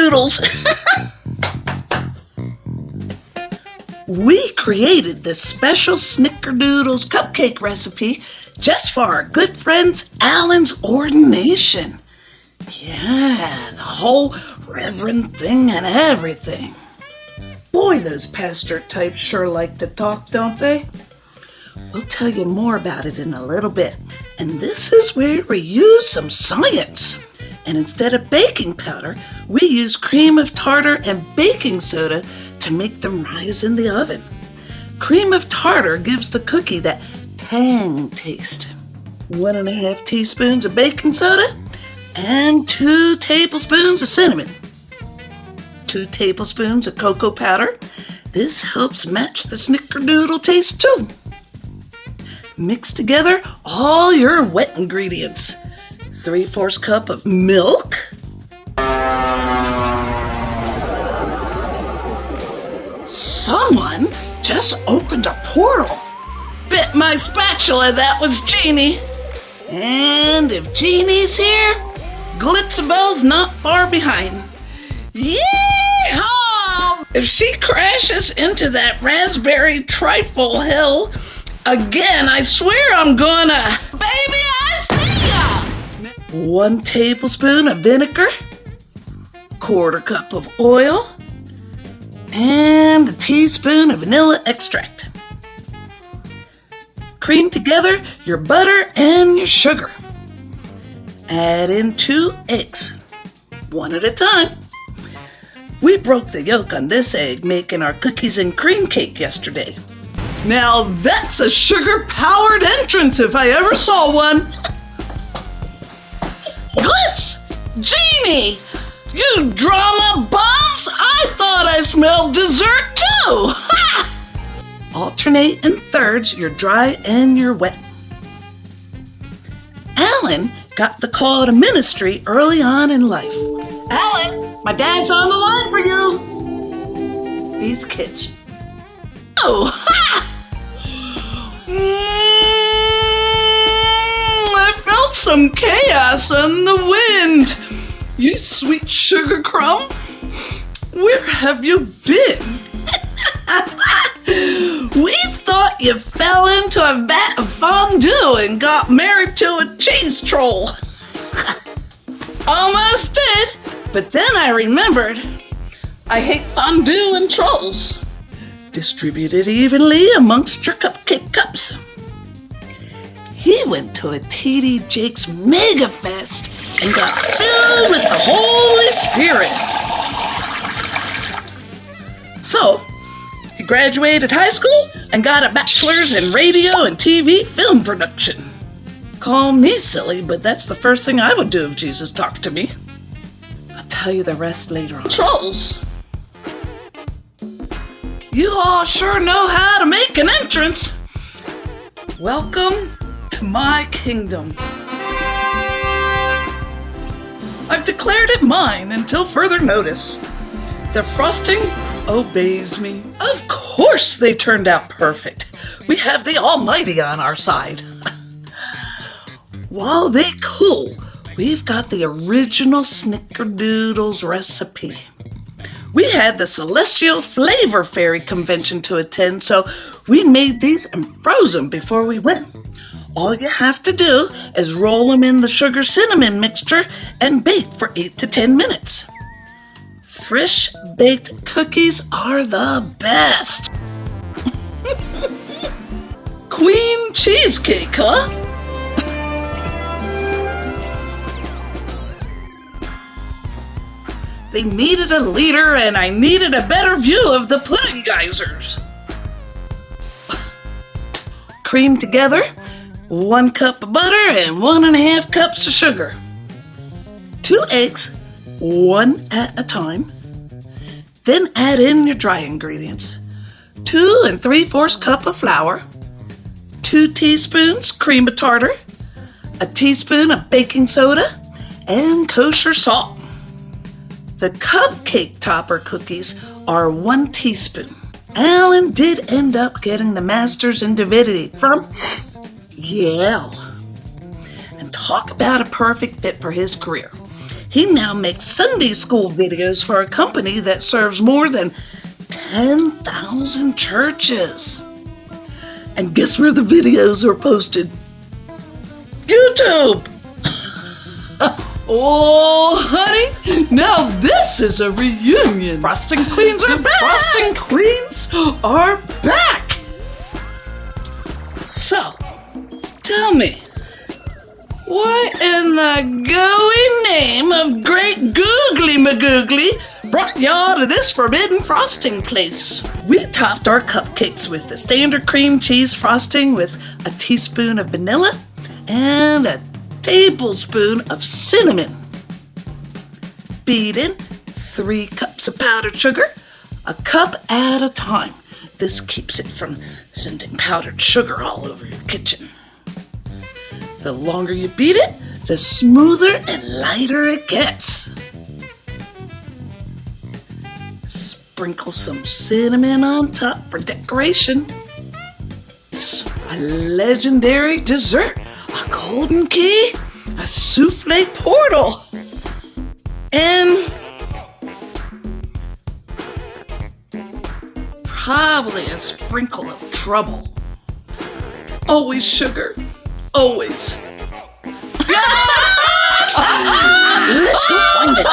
Snickerdoodles. We created this special Snickerdoodles cupcake recipe just for our good friends Alan's ordination. Yeah, the whole reverend thing and everything. Boy, those pastor types sure like to talk, don't they? We'll tell you more about it in a little bit. And this is where we use some science. And instead of baking powder, we use cream of tartar and baking soda to make them rise in the oven. Cream of tartar gives the cookie that tang taste. 1.5 teaspoons of baking soda and 2 tablespoons of cinnamon. 2 tablespoons of cocoa powder. This helps match the snickerdoodle taste too. Mix together all your wet ingredients. 3/4 cup of milk. Someone just opened a portal. Bit my spatula, that was Jeannie. And if Jeannie's here, Glitzabel's not far behind. Yeehaw! If she crashes into that raspberry trifle hill again, I swear I'm gonna... Baby, I see ya! 1 tablespoon of vinegar, 1/4 cup of oil, and a teaspoon of vanilla extract. Cream together your butter and your sugar. Add in 2 eggs, 1 at a time. We broke the yolk on this egg making our cookies and cream cake yesterday. Now that's a sugar-powered entrance if I ever saw one. Glitz! Jeannie! You drama bums! I thought I smelled dessert too! Ha! Alternate in thirds your dry and your wet. Alan got the call to ministry early on in life. Alan, my dad's on the line for you. These kids. Oh, ha! I felt some chaos in the wind. You sweet sugar crumb, where have you been? We thought you fell into a vat of fondue and got married to a cheese troll. Almost did, but then I remembered I hate fondue and trolls. Distribute it evenly amongst your cupcake cups. He went to a TD Jakes Mega Fest and got filled with the Holy Spirit. So, he graduated high school and got a bachelor's in radio and TV film production. Call me silly, but that's the first thing I would do if Jesus talked to me. I'll tell you the rest later on. Trolls! You all sure know how to make an entrance. Welcome to my kingdom. I've declared it mine until further notice. The frosting obeys me. Of course they turned out perfect. We have the Almighty on our side. While they cool, we've got the original Snickerdoodles recipe. We had the Celestial Flavor Fairy Convention to attend, so we made these and froze them before we went. All you have to do is roll them in the sugar cinnamon mixture and bake for 8 to 10 minutes. Fresh baked cookies are the best. Queen cheesecake, huh? They needed a leader and I needed a better view of the pudding geysers. Cream together 1 cup of butter and 1.5 cups of sugar. 2 eggs, 1 at a time. Then add in your dry ingredients. 2 3/4 cup of flour, 2 teaspoons cream of tartar, a teaspoon of baking soda, and kosher salt. The cupcake topper cookies are 1 teaspoon. Alan did end up getting the master's in divinity from Yale. And talk about a perfect fit for his career. He now makes Sunday school videos for a company that serves more than 10,000 churches. And guess where the videos are posted? YouTube! Oh, honey, now this is a reunion. Frosting Queens are back! Frosting Queens are back! So, tell me, what in the gooey name of great googly magoogly brought y'all to this forbidden frosting place? We topped our cupcakes with the standard cream cheese frosting with a teaspoon of vanilla and a tablespoon of cinnamon. Beat in 3 cups of powdered sugar, a cup at a time. This keeps it from sending powdered sugar all over your kitchen. The longer you beat it, the smoother and lighter it gets. Sprinkle some cinnamon on top for decoration. A legendary dessert, a golden key, a souffle portal, and probably a sprinkle of trouble. Always sugar, always. Let's go find it.